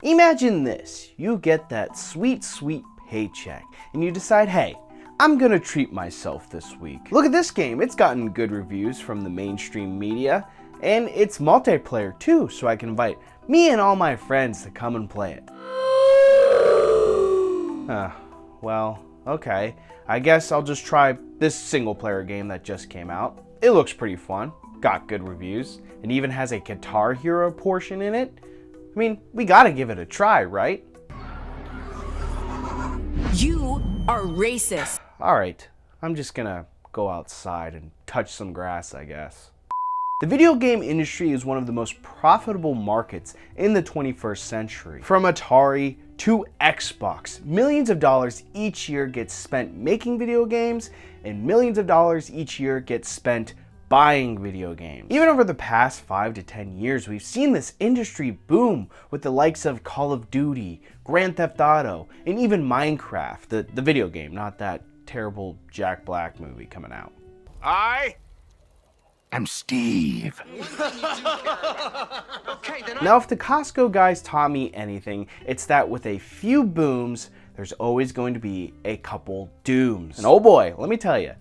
Imagine this, you get that sweet, sweet paycheck, and you decide, hey, I'm gonna treat myself this week. Look at this game, it's gotten good reviews from the mainstream media, and it's multiplayer too, so I can invite me and all my friends to come and play it. Well, okay. I guess I'll just try this single player game that just came out. It looks pretty fun, got good reviews, and even has a Guitar Hero portion in it. I mean, we gotta give it a try, right? You are racist. Alright, I'm just gonna go outside and touch some grass, I guess. The video game industry is one of the most profitable markets in the 21st century. From Atari to Xbox, millions of dollars each year get spent making video games, and millions of dollars each year get spent buying video games. Even over the past 5 to 10 years, we've seen this industry boom with the likes of Call of Duty, Grand Theft Auto, and even Minecraft, the video game, not that terrible Jack Black movie coming out. I'm Steve. Now, if the Costco guys taught me anything, it's that with a few booms, there's always going to be a couple dooms. And oh boy, let me tell you,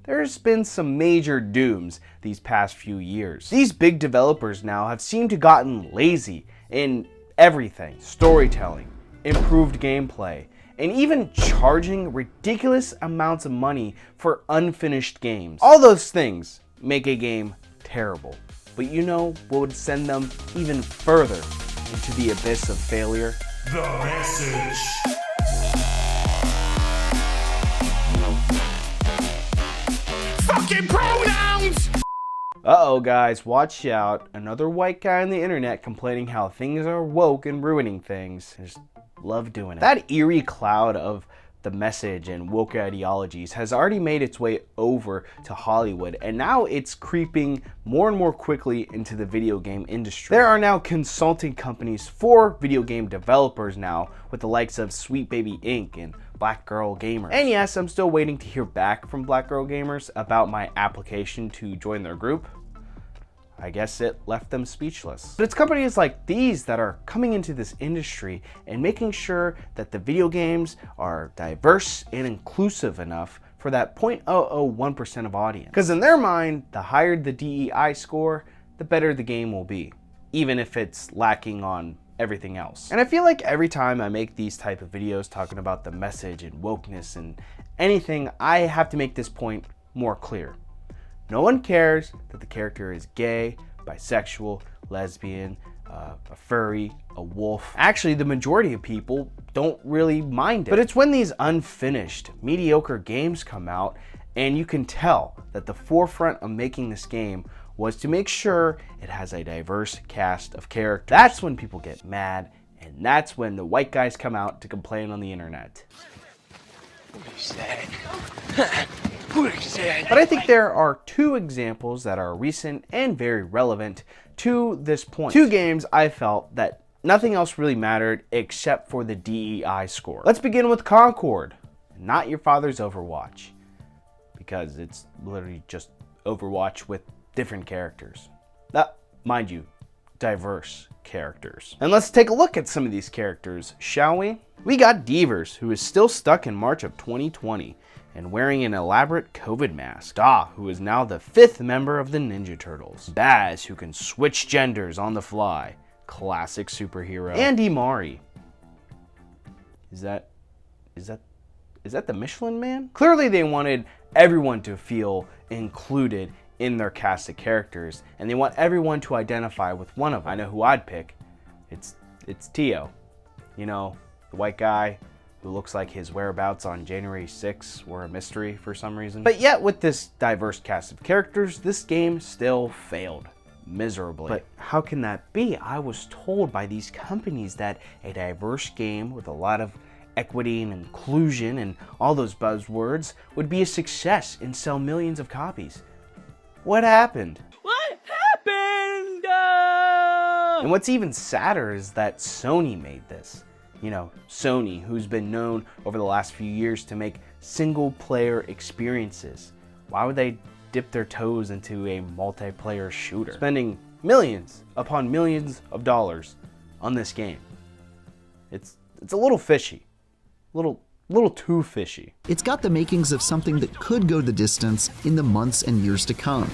there's been some major dooms these past few years. These big developers now have seemed to gotten lazy in everything. Storytelling, improved gameplay, and even charging ridiculous amounts of money for unfinished games. All those things make a game terrible. But you know what would send them even further into the abyss of failure? The message. Fucking pronouns! Uh-oh guys, watch out. Another white guy on the internet complaining how things are woke and ruining things. I just love doing it. That eerie cloud of the message and woke ideologies has already made its way over to Hollywood, and now it's creeping more and more quickly into the video game industry. There are now consulting companies for video game developers now, with the likes of Sweet Baby Inc. and Black Girl Gamers. And yes, I'm still waiting to hear back from Black Girl Gamers about my application to join their group. I guess it left them speechless. But it's companies like these that are coming into this industry and making sure that the video games are diverse and inclusive enough for that 0.001% of audience. Because in their mind, the higher the DEI score, the better the game will be, even if it's lacking on everything else. And I feel like every time I make these type of videos talking about the message and wokeness and anything, I have to make this point more clear. No one cares that the character is gay, bisexual, lesbian, a furry, a wolf. Actually, the majority of people don't really mind it. But it's when these unfinished, mediocre games come out and you can tell that the forefront of making this game was to make sure it has a diverse cast of characters. That's when people get mad, and that's when the white guys come out to complain on the internet. But I think there are two examples that are recent and very relevant to this point. Two games I felt that nothing else really mattered except for the DEI score. Let's begin with Concord, not your father's Overwatch, because it's literally just Overwatch with different characters. Mind you, diverse characters. And let's take a look at some of these characters, shall we? We got Devers, who is still stuck in March of 2020 and wearing an elaborate COVID mask. Da, who is now the 5th member of the Ninja Turtles. Baz, who can switch genders on the fly. Classic superhero. And Imari. Is that the Michelin Man? Clearly they wanted everyone to feel included in their cast of characters, and they want everyone to identify with one of them. I know who I'd pick. It's Tio. You know, the white guy who looks like his whereabouts on January 6th were a mystery for some reason. But yet with this diverse cast of characters, this game still failed miserably. But how can that be? I was told by these companies that a diverse game with a lot of equity and inclusion and all those buzzwords would be a success and sell millions of copies. What happened? What happened? And what's even sadder is that Sony made this. You know, Sony, who's been known over the last few years to make single-player experiences. Why would they dip their toes into a multiplayer shooter, spending millions upon millions of dollars on this game? It's a little fishy. Little too fishy. It's got the makings of something that could go the distance in the months and years to come.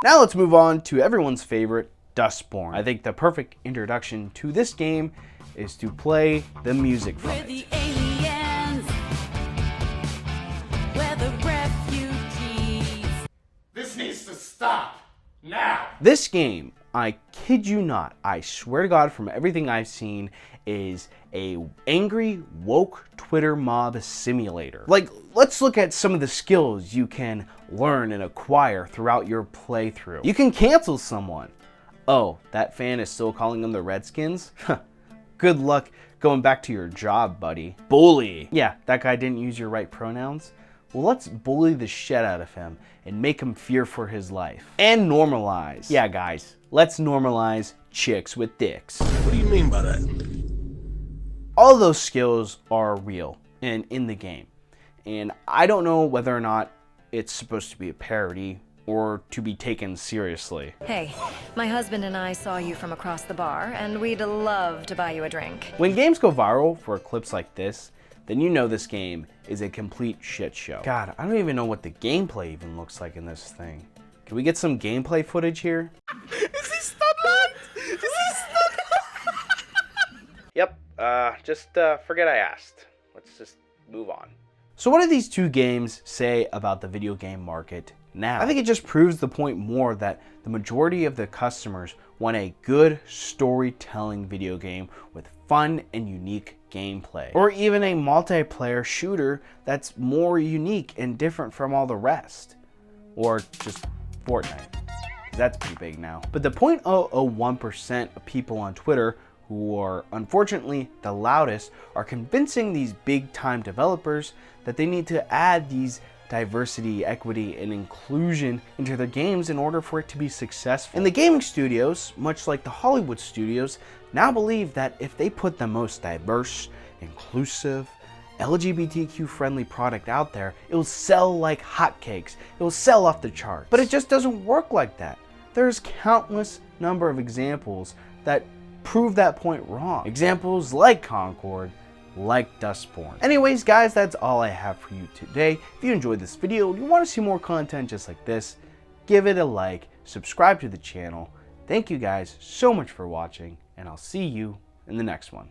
Now let's move on to everyone's favorite, Dustborn. I think the perfect introduction to this game is to play the music from We're the it. aliens. We're the refugees. This needs to stop. Now. This game, I kid you not, I swear to God from everything I've seen, is a angry, woke Twitter mob simulator. Like, let's look at some of the skills you can learn and acquire throughout your playthrough. You can cancel someone. Oh, that fan is still calling them the Redskins? Good luck going back to your job, buddy. Bully. Yeah, that guy didn't use your right pronouns. Well, let's bully the shit out of him and make him fear for his life. And normalize. Yeah, guys, let's normalize chicks with dicks. What do you mean by that? All of those skills are real and in the game. And I don't know whether or not it's supposed to be a parody or to be taken seriously. Hey, my husband and I saw you from across the bar, and we'd love to buy you a drink. When games go viral for clips like this, then you know this game is a complete shit show. God, I don't even know what the gameplay even looks like in this thing. Can we get some gameplay footage here? Yep, just forget I asked. Let's just move on. So what do these two games say about the video game market now? I think it just proves the point more that the majority of the customers want a good storytelling video game with fun and unique gameplay. Or even a multiplayer shooter that's more unique and different from all the rest. Or just Fortnite, 'cause that's pretty big now. But the 0.001% of people on Twitter who are unfortunately the loudest are convincing these big time developers that they need to add these diversity, equity, and inclusion into their games in order for it to be successful. And the gaming studios, much like the Hollywood studios, now believe that if they put the most diverse, inclusive, LGBTQ friendly product out there, it will sell like hotcakes. It will sell off the charts. But it just doesn't work like that. There's countless number of examples that prove that point wrong. Examples like Concord, like Dustborn. Anyways, guys, that's all I have for you today. If you enjoyed this video and you want to see more content just like this, give it a like, subscribe to the channel. Thank you guys so much for watching, and I'll see you in the next one.